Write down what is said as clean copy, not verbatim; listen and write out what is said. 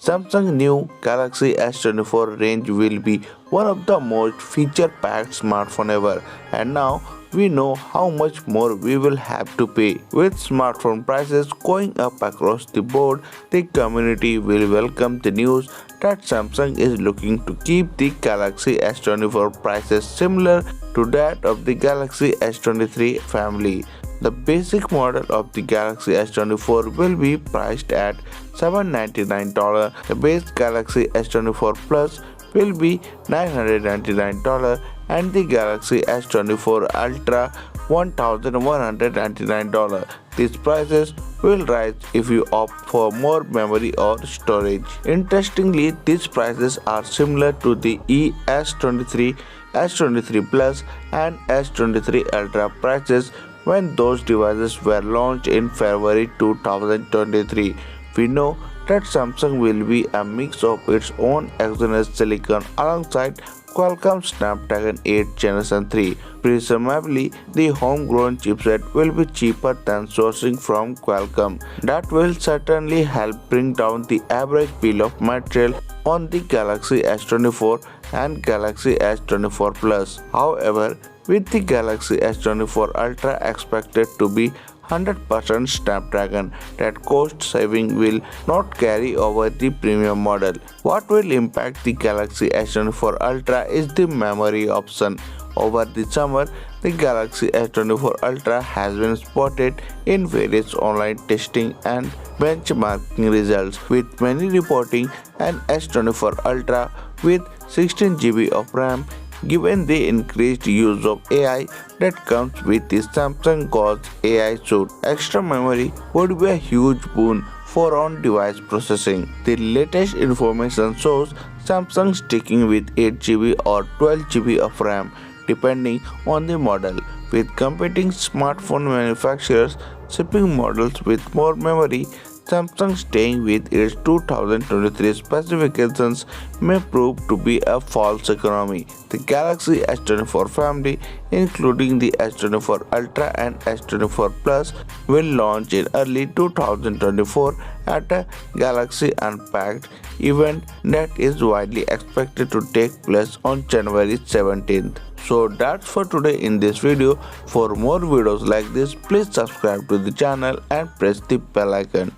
Samsung new Galaxy S24 range will be one of the most feature-packed smartphone ever, and now we know how much more we will have to pay. With smartphone prices going up across the board, the community will welcome the news that Samsung is looking to keep the Galaxy S24 prices similar to that of the Galaxy S23 family. The basic model of the Galaxy S24 will be priced at $799. The base Galaxy S24 Plus will be $999 and the Galaxy S24 Ultra $1,199. These prices will rise if you opt for more memory or storage. Interestingly, these prices are similar to the S23, S23 Plus and S23 Ultra prices when those devices were launched in February 2023. We know that Samsung will be a mix of its own exogenous silicon alongside Qualcomm Snapdragon 8 Gen 3. Presumably, the homegrown chipset will be cheaper than sourcing from Qualcomm. That will certainly help bring down the average bill of material on the Galaxy S24 and Galaxy S24 Plus. However, with the Galaxy S24 Ultra expected to be 100% Snapdragon, that cost saving will not carry over the premium model. What will impact the Galaxy S24 Ultra is the memory option. Over the summer, the Galaxy S24 Ultra has been spotted in various online testing and benchmarking results, with many reporting an S24 Ultra with 16 GB of RAM. Given the increased use of AI that comes with the Samsung God's AI suite, extra memory would be a huge boon for on-device processing. The latest information shows Samsung sticking with 8 GB or 12 GB of RAM depending on the model, with competing smartphone manufacturers shipping models with more memory. Samsung staying with its 2023 specifications may prove to be a false economy. The Galaxy S24 family, including the S24 Ultra and S24 Plus, will launch in early 2024 at a Galaxy Unpacked event that is widely expected to take place on January 17th. So that's for today in this video. For more videos like this, please subscribe to the channel and press the bell icon.